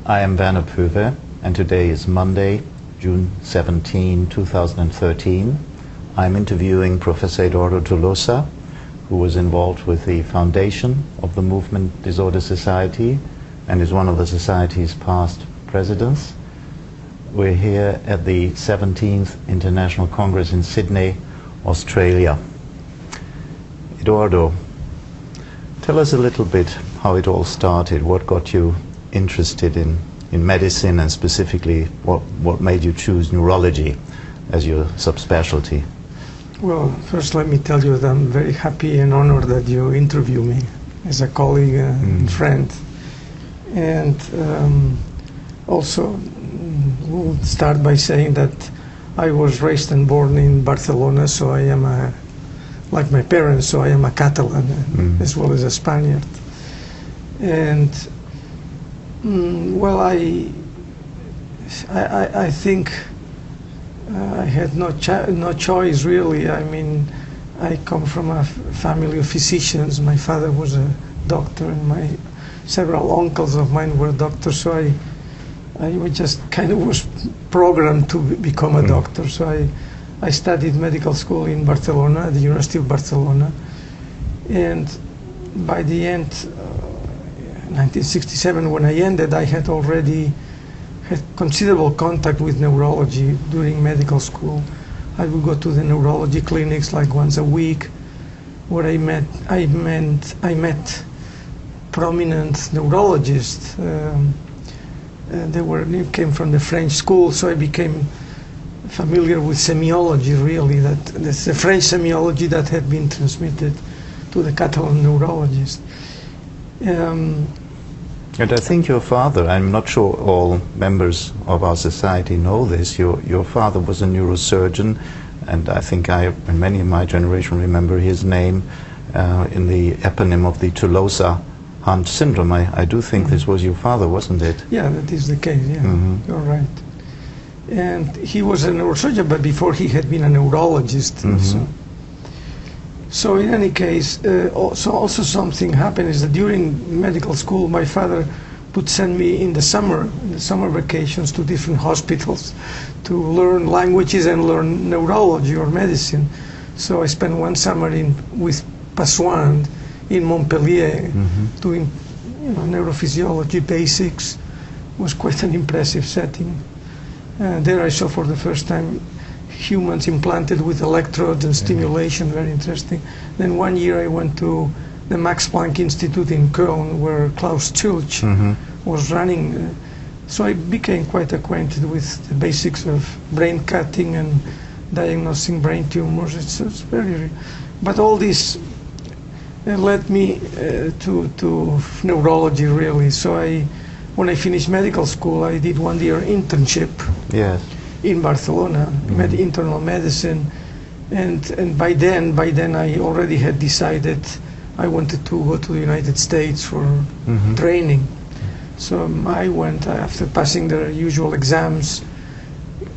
I am Werner Poewe, and today is Monday, June 17, 2013. I'm interviewing Professor Eduardo Tolosa, who was involved with the foundation of the Movement Disorder Society and is one of the Society's past presidents. We're here at the 17th International Congress in Sydney, Australia. Eduardo, tell us a little bit how it all started. What got you interested in medicine, and specifically what made you choose neurology as your subspecialty? Well, first let me tell you that I'm very happy and honored that you interview me as a colleague and friend. And also we'll start by saying that I was raised and born in Barcelona, so I am like my parents, so I am a Catalan as well as a Spaniard. And well, I think I had no choice really. I mean, I come from a family of physicians. My father was a doctor, and several uncles of mine were doctors. So I just kind of was programmed to become a doctor. So I studied medical school in Barcelona, at the University of Barcelona, and by the end, 1967, when I ended, I had already had considerable contact with neurology during medical school. I would go to the neurology clinics like once a week, where I met prominent neurologists. They came from the French school, so I became familiar with semiology, really. That's the French semiology that had been transmitted to the Catalan neurologist. And I think your father, I'm not sure all members of our society know this, your father was a neurosurgeon, and I think and many in my generation remember his name in the eponym of the Tolosa Hunt syndrome. I do think this was your father, wasn't it? Yeah, that is the case, yeah. You're right. And he was a neurosurgeon, but before he had been a neurologist. So in any case, also something happened is that during medical school, my father would send me in the summer vacations to different hospitals to learn languages and learn neurology or medicine. So I spent one summer with Passoine in Montpellier doing neurophysiology basics. It was quite an impressive setting. There I saw for the first time humans implanted with electrodes and stimulation, very interesting. Then one year I went to the Max Planck Institute in Köln, where Klaus Schulz was running. So I became quite acquainted with the basics of brain cutting and diagnosing brain tumors. It's very, but all this led me to neurology, really. So when I finished medical school, I did 1 year internship. Yes. In Barcelona, internal medicine, and by then I already had decided I wanted to go to the United States for training. So I went, after passing the usual exams,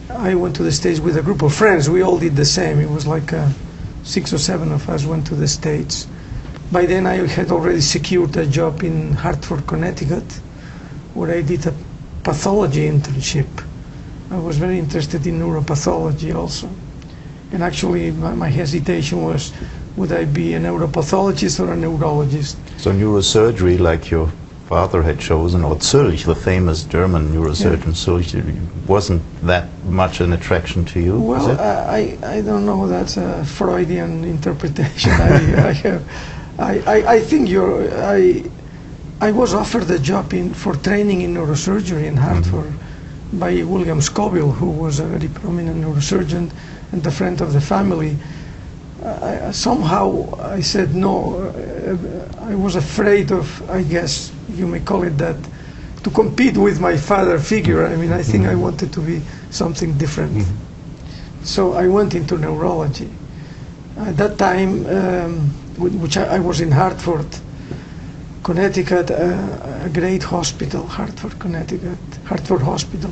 I went to the States with a group of friends. We all did the same. It was like 6 or 7 of us went to the States. By then I had already secured a job in Hartford, Connecticut, where I did a pathology internship. I was very interested in neuropathology also. And actually my hesitation was, would I be a neuropathologist or a neurologist? So neurosurgery, like your father had chosen, or Zülch, the famous German neurosurgeon, Zülch, wasn't that much an attraction to you? Well, I don't know, that's a Freudian interpretation. I think I was offered a job for training in neurosurgery in Hartford by William Scoville, who was a very prominent neurosurgeon and a friend of the family. Somehow I said no. I was afraid of, I guess you may call it that, to compete with my father figure. I mean, I think I wanted to be something different. So I went into neurology. At that time, which I was in Hartford, Connecticut, a great hospital, Hartford, Connecticut, Hartford Hospital.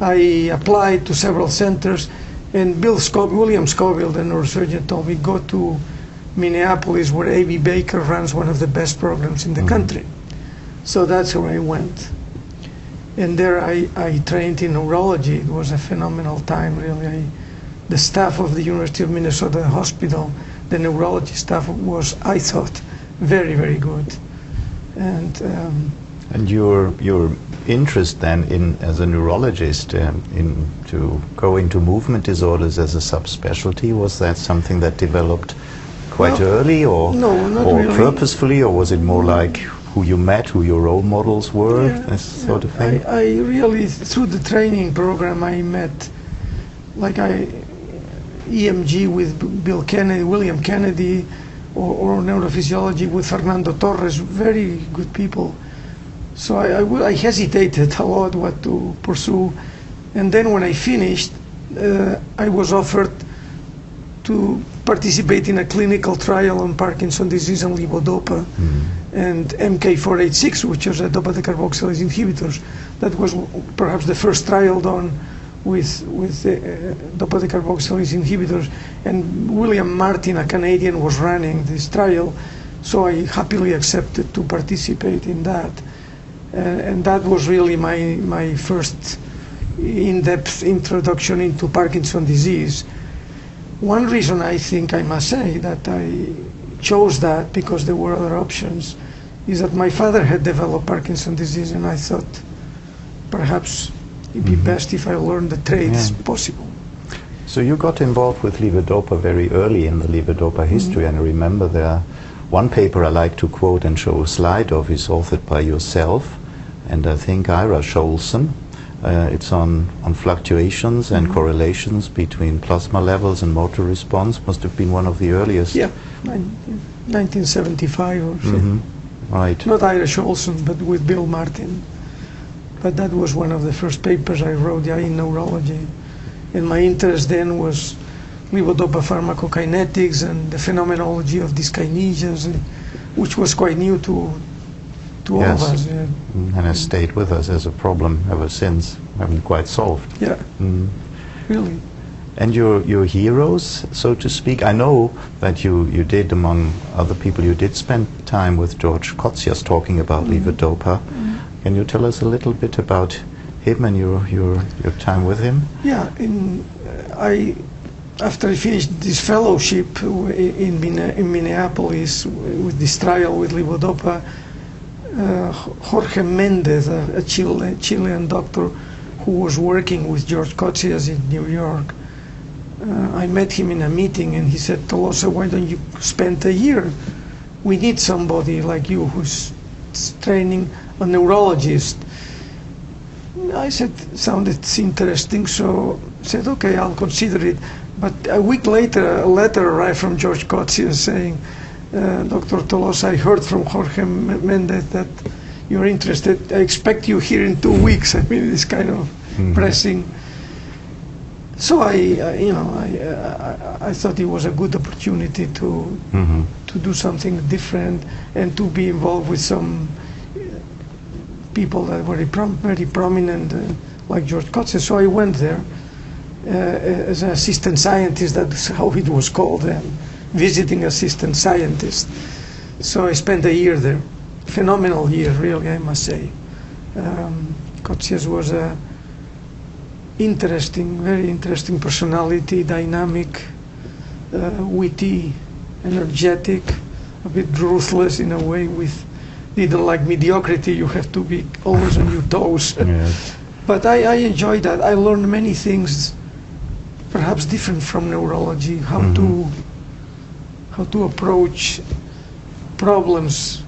I applied to several centers, and William Scoville, the neurosurgeon, told me, go to Minneapolis, where A.B. Baker runs one of the best programs in the country. So that's where I went. And there I trained in neurology. It was a phenomenal time, really. The staff of the University of Minnesota Hospital, the neurology staff was, I thought, very, very good. And your interest then in as a neurologist in to go into movement disorders as a subspecialty, was that something that developed quite early, or no, not or really. purposefully, or was it more like who you met, who your role models were, this sort of thing? I really, through the training program, I met, like EMG with Bill Kennedy, William Kennedy, or neurophysiology with Fernando Torres, very good people. So I hesitated a lot what to pursue. And then when I finished, I was offered to participate in a clinical trial on Parkinson's disease and Levodopa and MK486, which was a dopa decarboxylase inhibitors. That was perhaps the first trial done with dopa decarboxylase inhibitors. And William Martin, a Canadian, was running this trial. So I happily accepted to participate in that. And that was really my first in-depth introduction into Parkinson's disease. One reason I think I must say that I chose that, because there were other options, is that my father had developed Parkinson's disease, and I thought perhaps it'd be best if I learned the traits possible. So you got involved with Levodopa very early in the Levodopa history, and I remember there one paper I like to quote and show a slide of is authored by yourself and I think Ira Scholzen. It's on fluctuations and correlations between plasma levels and motor response. Must have been one of the earliest. Yeah, 1975 or so. Right. Not Ira Scholzen, but with Bill Martin. But that was one of the first papers I wrote in neurology. And my interest then was levodopa pharmacokinetics and the phenomenology of dyskinesias, which was quite new to all of us. Yeah. And has stayed with us as a problem ever since. Haven't quite solved. Yeah, really. And your heroes, so to speak, I know that you did, among other people, you did spend time with George Kotsiopoulos talking about levodopa. Can you tell us a little bit about him and your time with him? Yeah, after I finished this fellowship in Minneapolis with this trial with levodopa, Jorge Mendez, a Chilean doctor who was working with George Kotsiopoulos in New York, I met him in a meeting and he said, "Tolosa, why don't you spend a year? We need somebody like you who's training a neurologist." I said, sounded interesting, so I said, okay, I'll consider it. But a week later, a letter arrived from George Kotsiopoulos saying, Dr. Tolosa, I heard from Jorge Mendez that you're interested. I expect you here in 2 weeks. I mean, it's kind of pressing. So I thought it was a good opportunity to do something different and to be involved with some people that were very prominent, like George Kotsiopoulos. So I went there as an assistant scientist. That's how it was called then, visiting assistant scientist. So I spent a year there. Phenomenal year, really, I must say. Kotsiopoulos was a very interesting personality, dynamic, witty, energetic, a bit ruthless in a way. Didn't like mediocrity. You have to be always on your toes. Yes. But I enjoyed that. I learned many things, perhaps different from neurology, how to approach problems,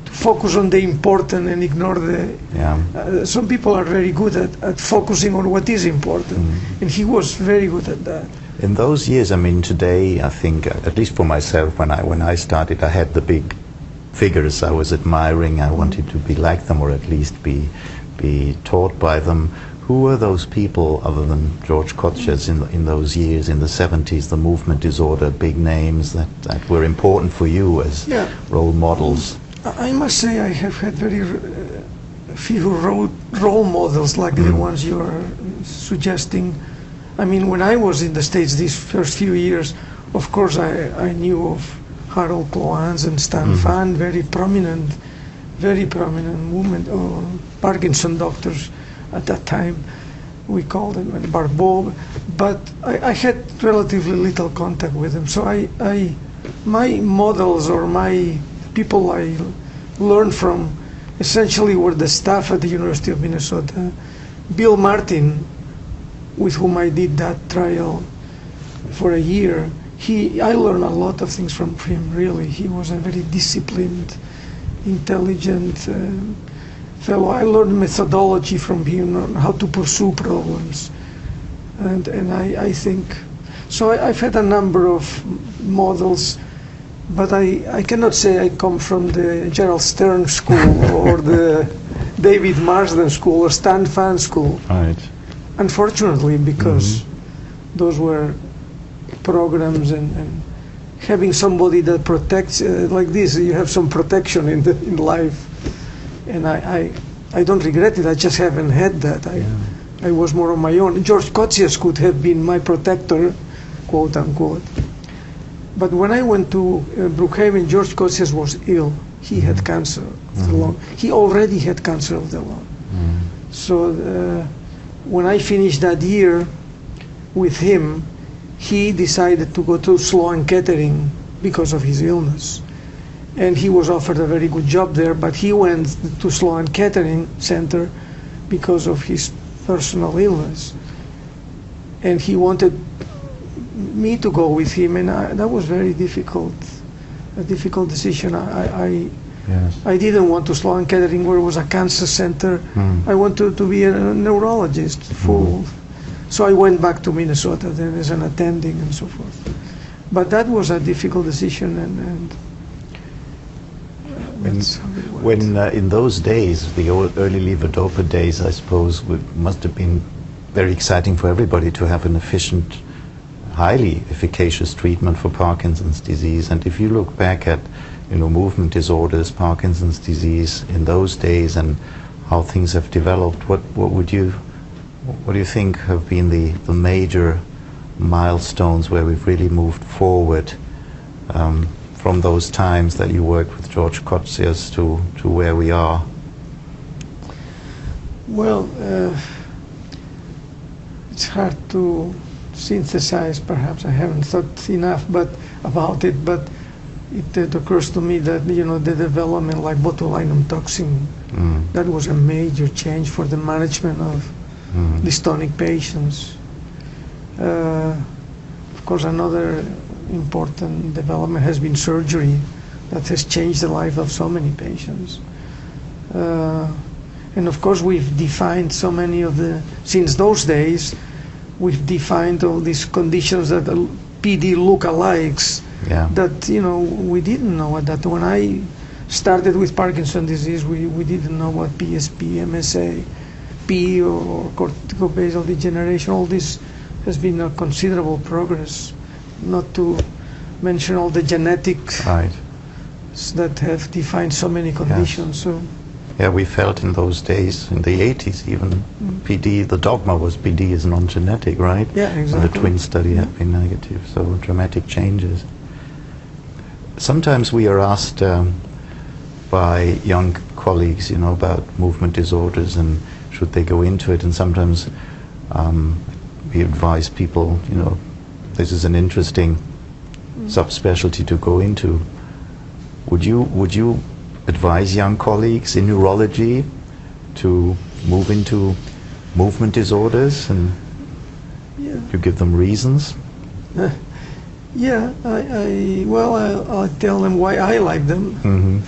to focus on the important and ignore the... some people are very good at focusing on what is important, and he was very good at that. In those years, I mean, today, I think, at least for myself, when I started, I had the big figures I was admiring. I wanted to be like them, or at least be taught by them. Who were those people other than George Kotsiopoulos in those years, in the 70s, the movement disorder, big names that were important for you as role models? I must say I have had very few role models like the ones you are suggesting. I mean, when I was in the States these first few years, of course I knew of Harold Cloans and Stan Fan, very prominent movement, Parkinson doctors. at that time. We called him Barbo, but I had relatively little contact with him. So my models or my people I learned from essentially were the staff at the University of Minnesota. Bill Martin, with whom I did that trial for a year, I learned a lot of things from him, really. He was a very disciplined, intelligent fellow. I learned methodology from him on how to pursue problems. And I think, so I've had a number of models, but I cannot say I come from the Gerald Stern school or the David Marsden school or Stan Fan school. Right. Unfortunately, because those were programs and having somebody that protects, like this, you have some protection in life. And I don't regret it, I just haven't had that. I was more on my own. George Kotsiopoulos could have been my protector, quote unquote. But when I went to Brookhaven, George Kotsiopoulos was ill. He had cancer of the lung. He already had cancer of the lung. So when I finished that year with him, he decided to go to Sloan Kettering because of his illness. And he was offered a very good job there, but he went to Sloan Kettering Center because of his personal illness. And he wanted me to go with him, and that was very difficult, a difficult decision. I didn't want to Sloan Kettering where it was a cancer center. I wanted to be a neurologist, full. So I went back to Minnesota then as an attending and so forth. But that was a difficult decision, and when in those days, the early Levodopa days, I suppose, must have been very exciting for everybody to have an efficient, highly efficacious treatment for Parkinson's disease. And if you look back at, movement disorders, Parkinson's disease in those days, and how things have developed, what do you think have been the major milestones where we've really moved forward from those times that you worked with George Kotsiopoulos to where we are? Well, it's hard to synthesize, perhaps. I haven't thought enough about it, but it occurs to me that, the development like botulinum toxin, that was a major change for the management of dystonic patients. Of course, another important development has been surgery that has changed the life of so many patients. And of course, we've defined so many since those days, we've defined all these conditions that PD lookalikes that, we didn't know at that. When I started with Parkinson's disease, we didn't know what PSP, MSA, P or corticobasal degeneration, all this has been a considerable progress, not to mention all the genetics that have defined so many conditions. So. Yeah, we felt in those days, in the 80s even, PD, the dogma was PD is non-genetic, right? Yeah, exactly. And the twin study had been negative, so dramatic changes. Sometimes we are asked by young colleagues, about movement disorders and should they go into it, and sometimes we advise people, this is an interesting subspecialty to go into. Would you advise young colleagues in neurology to move into movement disorders, and you give them reasons? Yeah, I'll tell them why I like them.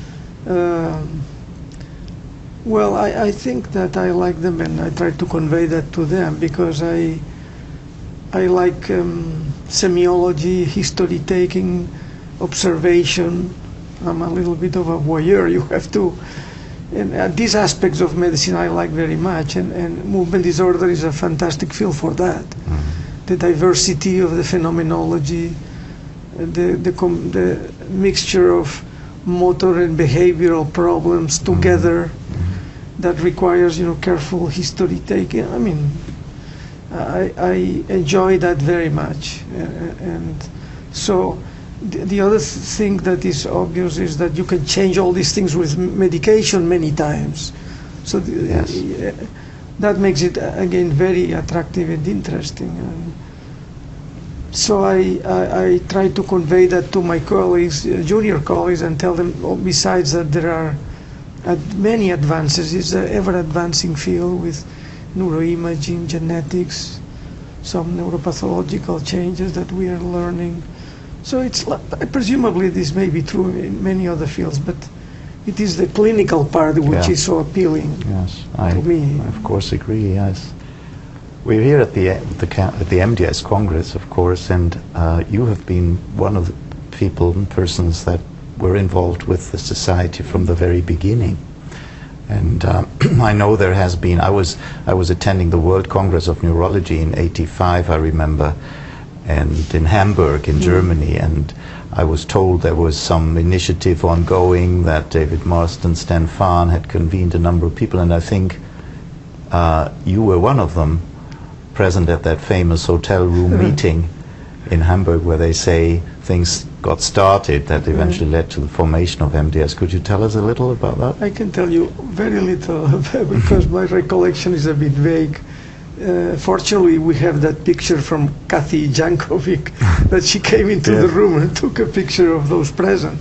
Well, I think that I like them, and I try to convey that to them because I like semiology, history taking, observation. I'm a little bit of a voyeur. You have to, and these aspects of medicine I like very much, and movement disorder is a fantastic field for that. The diversity of the phenomenology, the mixture of motor and behavioral problems together, that requires careful history taking. I mean, I enjoy that very much, and so. The other thing that is obvious is that you can change all these things with medication many times. So that makes it again very attractive and interesting. And so I try to convey that to my colleagues, junior colleagues, and tell them, besides that there are many advances. It's an ever-advancing field with neuroimaging, genetics, some neuropathological changes that we are learning. So it's presumably this may be true in many other fields, but it is the clinical part which is so appealing. Yes, to me. I of course agree. Yes, we're here at the MDS Congress, of course, and you have been one of the people and persons that were involved with the society from the very beginning. And I know there has been. I was attending the World Congress of Neurology in '85, I remember, and in Hamburg in Germany, and I was told there was some initiative ongoing that David Marston, Stan Farn had convened a number of people, and I think you were one of them, present at that famous hotel room meeting in Hamburg where they say things got started that eventually led to the formation of MDS. Could you tell us a little about that? I can tell you very little because my recollection is a bit vague. Fortunately, we have that picture from Kathy Jankovic that she came into the room and took a picture of those present.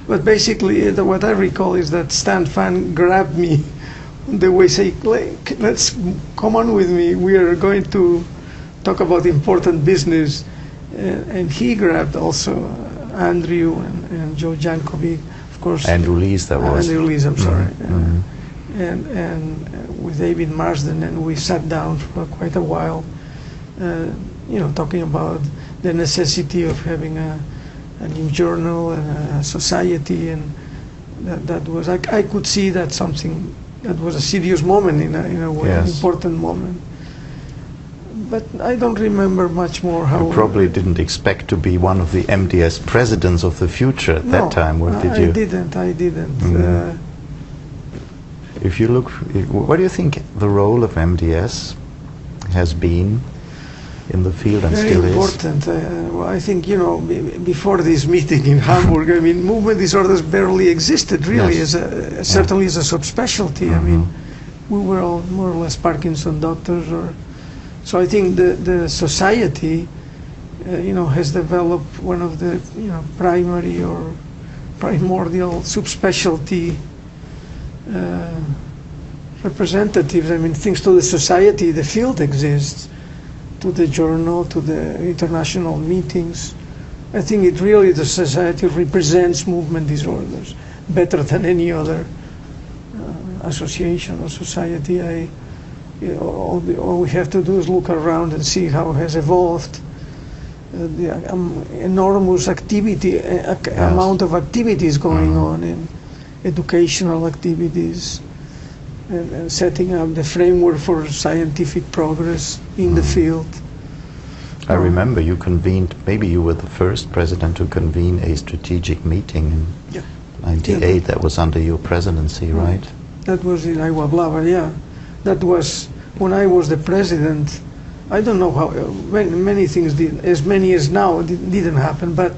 But basically, what I recall is that Stan Fan grabbed me the way, say, let's come on with me. We are going to talk about important business. And he grabbed also Andrew and Joe Jankovic, of course. Andrew Lees, that was. Andrew Lees, I'm sorry. And with David Marsden, and we sat down for quite a while, talking about the necessity of having a new journal and a society, and that was, I could see that something, that was a serious moment in a way, an important moment. But I don't remember much more how... You probably didn't expect to be one of the MDS presidents of the future at that time, or did you? I didn't. If you look, what do you think the role of MDS has been in the field and still is? Very important. Well, I think, before this meeting in Hamburg, I mean, movement disorders barely existed, really, certainly as a subspecialty. I mean, we were all more or less Parkinson doctors, so I think the society, has developed one of the, primary or primordial subspecialty representatives. I mean, thanks to the society, the field exists, to the journal, to the international meetings. I think it really, the society represents movement disorders better than any other association or society. All we have to do is look around and see how it has evolved. The enormous activity, amount of activities going on in educational activities, and setting up the framework for scientific progress in the field. I remember you convened, maybe you were the first president to convene a strategic meeting in '98. That was under your presidency, right? That was in Agua Blava, yeah. That was when I was the president. I don't know how many things did, as many as now didn't happen, but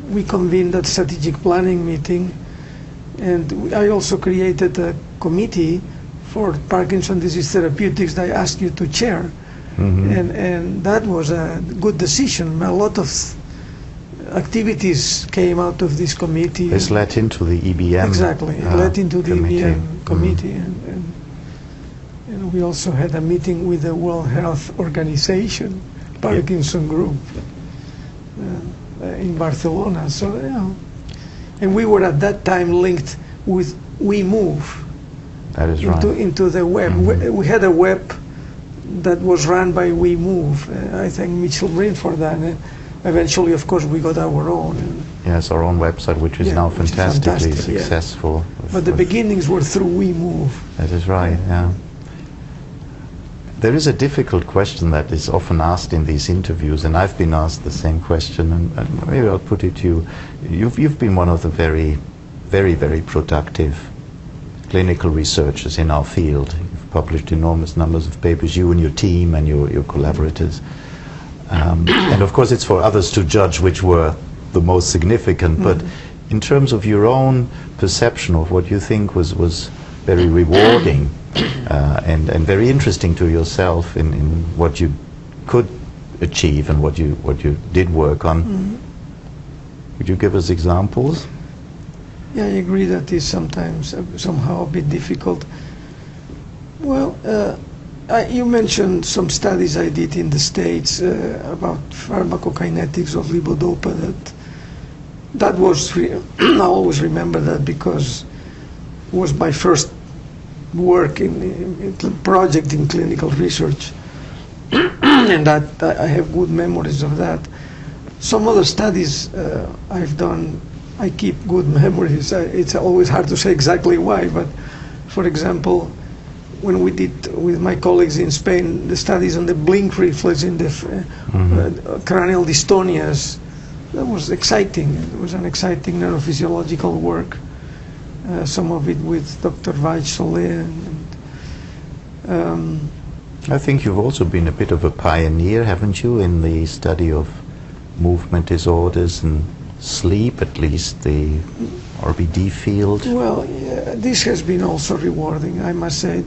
we convened that strategic planning meeting, and I also created a committee for Parkinson's disease therapeutics that I asked you to chair, and that was a good decision. A lot of activities came out of this committee. This led into the EBM. Exactly, it led into the EBM committee, and we also had a meeting with the World Health Organization, Parkinson group, in Barcelona. So, and we were at that time linked with WeMove. That is right. Into the web. We had a web that was run by WeMove. I thank Mitchell Breen for that. And eventually, of course, we got our own. Yes, our own website, which is now fantastically successful. But the beginnings were through WeMove. That is right, yeah. There is a difficult question that is often asked in these interviews, and I've been asked the same question, and maybe I'll put it to you. You've been one of the very, very, very productive clinical researchers in our field. You've published enormous numbers of papers, you and your team and your collaborators. And of course it's for others to judge which were the most significant, but in terms of your own perception of what you think was very rewarding and very interesting to yourself in what you could achieve and what you did work on. Would you give us examples? Yeah, I agree that is sometimes somehow a bit difficult. Well, you mentioned some studies I did in the States about pharmacokinetics of levodopa. That was I always remember that because it was my first work in project in clinical research, and that I have good memories of that. Some other studies I've done, I keep good memories. It's always hard to say exactly why, but for example, when we did with my colleagues in Spain the studies on the blink reflex in the cranial dystonias, that was exciting. It was an exciting neurophysiological work. Some of it with Dr. Vaich-Solé. I think you've also been a bit of a pioneer, haven't you, in the study of movement disorders and sleep, at least the RBD field? Well, yeah, this has been also rewarding, I must say.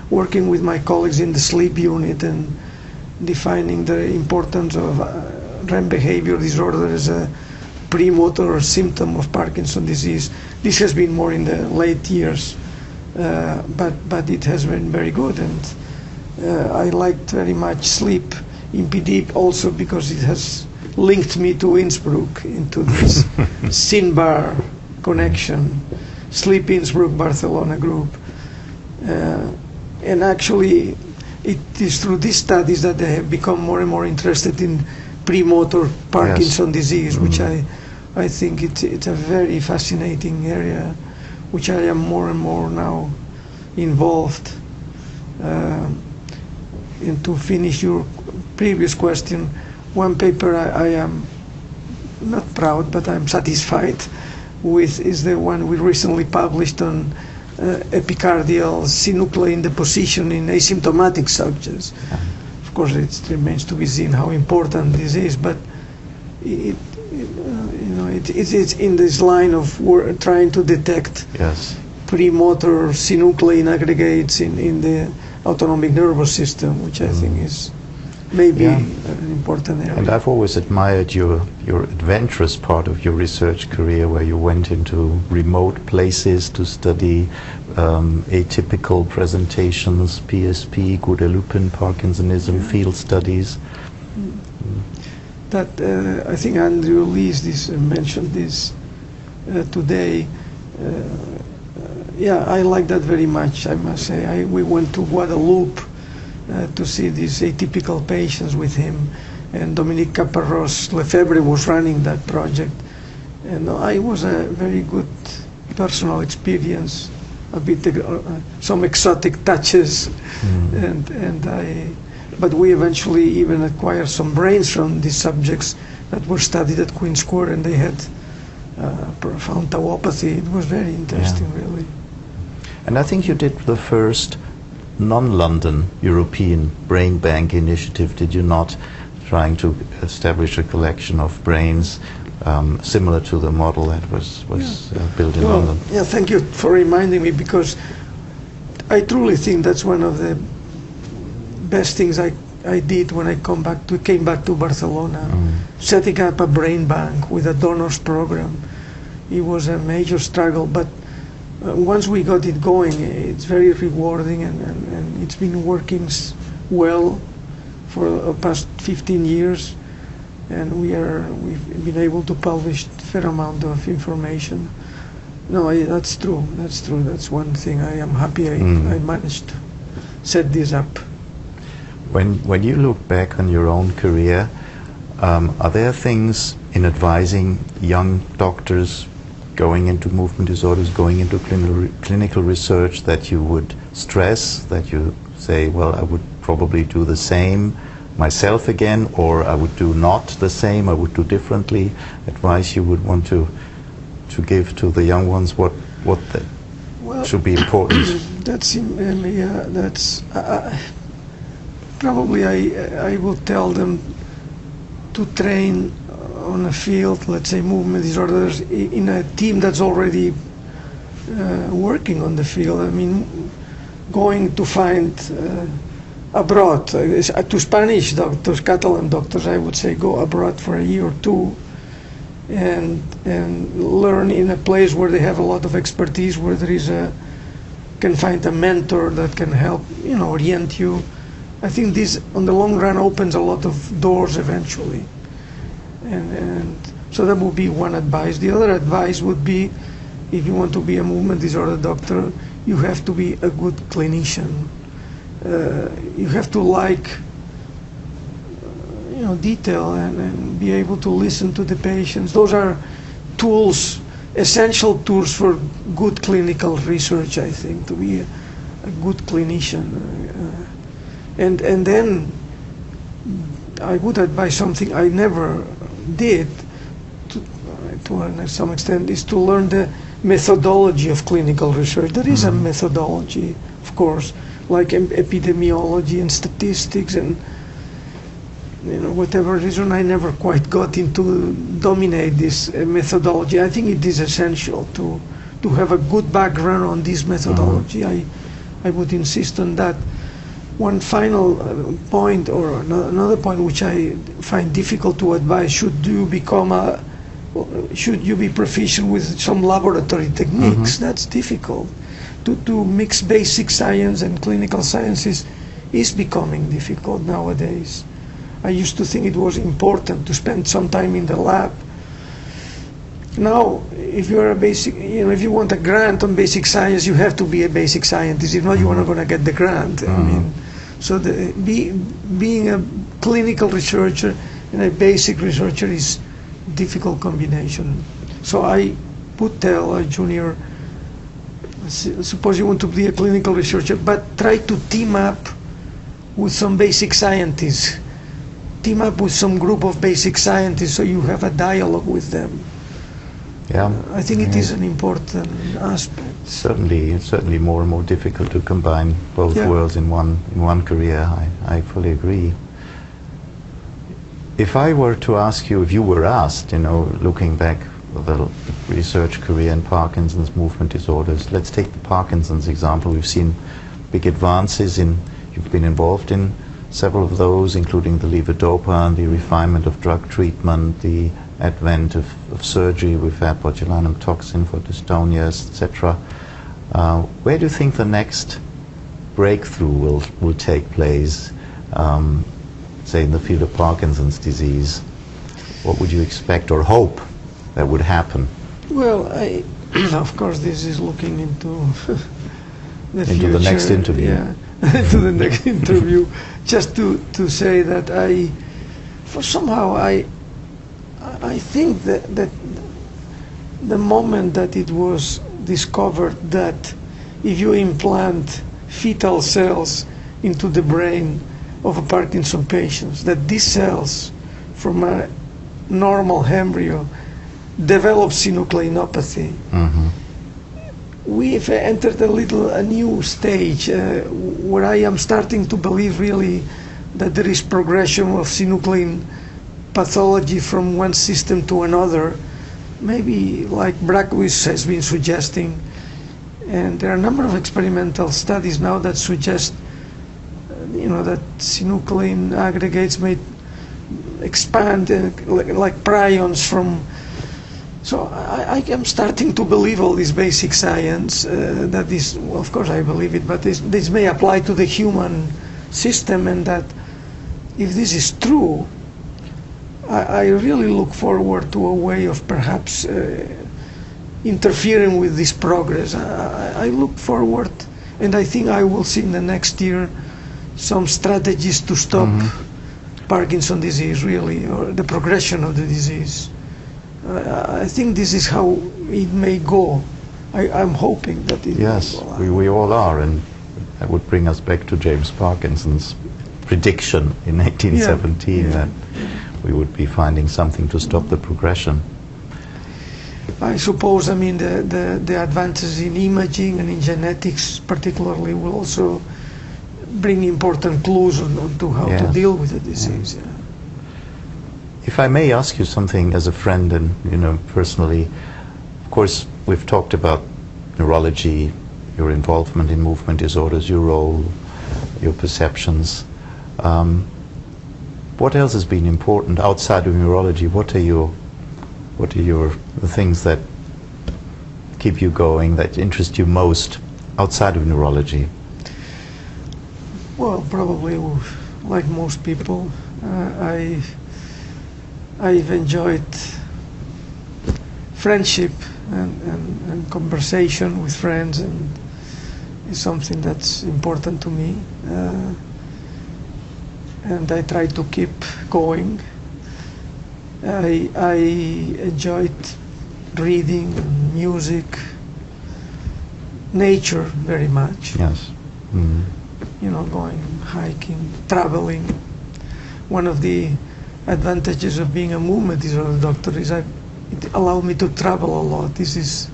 Working with my colleagues in the sleep unit and defining the importance of REM behavior disorder as a premotor symptom of Parkinson's disease. This has been more in the late years, but it has been very good, and I liked very much sleep in PD also because it has linked me to Innsbruck into this SINBAR connection, Sleep Innsbruck Barcelona group. And actually it is through these studies that I have become more and more interested in premotor Parkinson disease, which I think it's a very fascinating area, which I am more and more now involved. And to finish your previous question, one paper I am not proud, but I'm satisfied with is the one we recently published on epicardial synuclein deposition in asymptomatic subjects. Of course, it remains to be seen how important this is, but it's in this line of trying to detect premotor synuclein aggregates in the autonomic nervous system, which I think is maybe an important area. And I've always admired your adventurous part of your research career, where you went into remote places to study atypical presentations, PSP, Guadalupean Parkinsonism, field studies. That I think Andrew Lees mentioned this today. Yeah, I like that very much, I must say. We went to Guadalupe to see these atypical patients with him, and Dominique Caparrós Lefebvre was running that project, and it was a very good personal experience, a bit some exotic touches, but we eventually even acquired some brains from these subjects that were studied at Queen's Square, and they had profound tauopathy. It was very interesting, really. And I think you did the first non-London European brain bank initiative, did you not? Trying to establish a collection of brains similar to the model that was built in London. Yeah, thank you for reminding me, because I truly think that's one of the best things I did when I came back to Barcelona, setting up a brain bank with a donors program. It was a major struggle, but once we got it going, it's very rewarding, and it's been working well for the past 15 years, and we've been able to publish a fair amount of information. No, that's true. That's one thing I am happy I managed to set this up. When you look back on your own career, are there things in advising young doctors going into movement disorders, going into clinical research, that you would stress, that you say, well, I would probably do the same myself again, or I would do not the same, I would do differently? Advice you would want to give to the young ones, what should be important? That's probably I will tell them to train on a field, let's say movement disorders, in a team that's already working on the field. I mean, going to find abroad, to Spanish doctors, Catalan doctors, I would say go abroad for a year or two and learn in a place where they have a lot of expertise, where there is can find a mentor that can help, orient you. I think this, on the long run, opens a lot of doors eventually. And so that would be one advice. The other advice would be, if you want to be a movement disorder doctor, you have to be a good clinician. You have to like, detail and be able to listen to the patients. Those are tools, essential tools for good clinical research, I think, to be a good clinician. And then I would advise something I never did, to some extent, is to learn the methodology of clinical research. There is a methodology, of course, like epidemiology and statistics and whatever reason I never quite got into dominate this methodology. I think it is essential to have a good background on this methodology. I would insist on that. One final point, or another point which I find difficult to advise: should you be proficient with some laboratory techniques? That's difficult. To mix basic science and clinical sciences is becoming difficult nowadays. I used to think it was important to spend some time in the lab. Now, if you're if you want a grant on basic science, you have to be a basic scientist. If not, you are not going to get the grant. I mean, so being a clinical researcher and a basic researcher is a difficult combination. So I would tell a junior, suppose you want to be a clinical researcher, but try to team up with some basic scientists. Team up with some group of basic scientists so you have a dialogue with them. Yeah, I think it is an important aspect. Certainly, it's certainly more and more difficult to combine both worlds in one career. I fully agree. If I were to ask you, if you were asked, looking back the research career in Parkinson's movement disorders, let's take the Parkinson's example. We've seen big advances you've been involved in several of those, including the levodopa and the refinement of drug treatment, the advent of surgery with botulinum toxin for dystonias, etc. Where do you think the next breakthrough will take place, say in the field of Parkinson's disease? What would you expect or hope that would happen? Well, of course, this is looking into the future. The next interview. Yeah, to the next interview. Just to say that I think that the moment that it was discovered that if you implant fetal cells into the brain of a Parkinson patient, that these cells from a normal embryo develop synucleinopathy. We've entered a new stage where I am starting to believe really that there is progression of synuclein pathology from one system to another, maybe like Brackwitz has been suggesting. And there are a number of experimental studies now that suggest that synuclein aggregates may expand like prions from. So I am starting to believe all this basic science, that is, of course I believe it, but this may apply to the human system, and that if this is true, I really look forward to a way of perhaps interfering with this progress. I look forward, and I think I will see in the next year some strategies to stop Parkinson's disease, really, or the progression of the disease. I think this is how it may go. I'm hoping that it Yes, we all are, and that would bring us back to James Parkinson's prediction in 1817 that we would be finding something to stop the progression. I suppose, the advances in imaging and in genetics particularly will also bring important clues on to how to deal with the disease. If I may ask you something as a friend and personally, of course we've talked about neurology, your involvement in movement disorders, your role, your perceptions. What else has been important outside of neurology? What are the things that keep you going, that interest you most outside of neurology? Well, probably like most people, I've enjoyed friendship and conversation with friends, and is something that's important to me. And I try to keep going. I enjoyed reading, music, nature very much. Yes. Mm. You know, going hiking, traveling. One of the advantages of being a movement disorder doctor is it allowed me to travel a lot. This is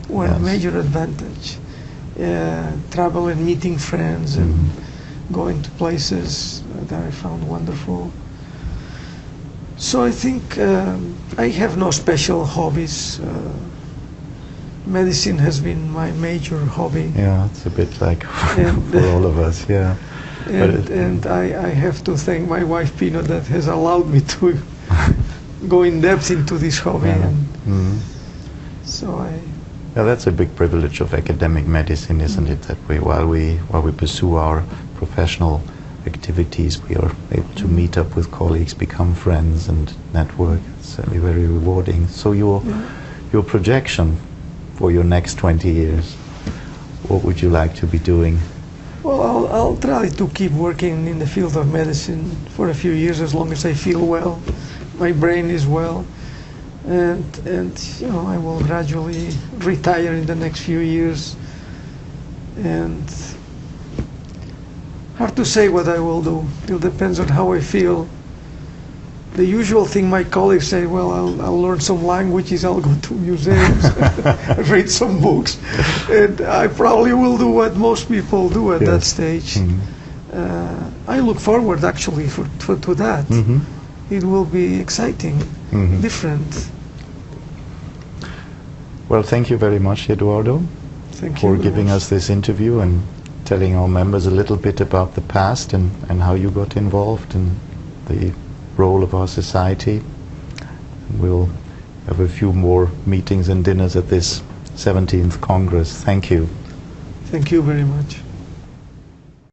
one major advantage. Travel and meeting friends and going to places that I found wonderful. So I think I have no special hobbies. Medicine has been my major hobby. Yeah, it's a bit like for all of us, yeah. And I have to thank my wife, Pino, that has allowed me to go in depth into this hobby. Yeah. And so yeah, that's a big privilege of academic medicine, isn't it? That while we pursue our professional activities, we are able to meet up with colleagues, become friends, and network. It's certainly very rewarding. So your projection for your next 20 years, what would you like to be doing? Well, I'll try to keep working in the field of medicine for a few years, as long as I feel well, my brain is well, and you know, I will gradually retire in the next few years. And hard to say what I will do. It depends on how I feel. The usual thing my colleagues say, well, I'll learn some languages, I'll go to museums, read some books, and I probably will do what most people do at that stage. I look forward actually to that. It will be exciting, different. Well, thank you very much, Eduardo, for giving us this interview and telling our members a little bit about the past and how you got involved in the role of our society. We'll have a few more meetings and dinners at this 17th Congress. Thank you. Thank you very much.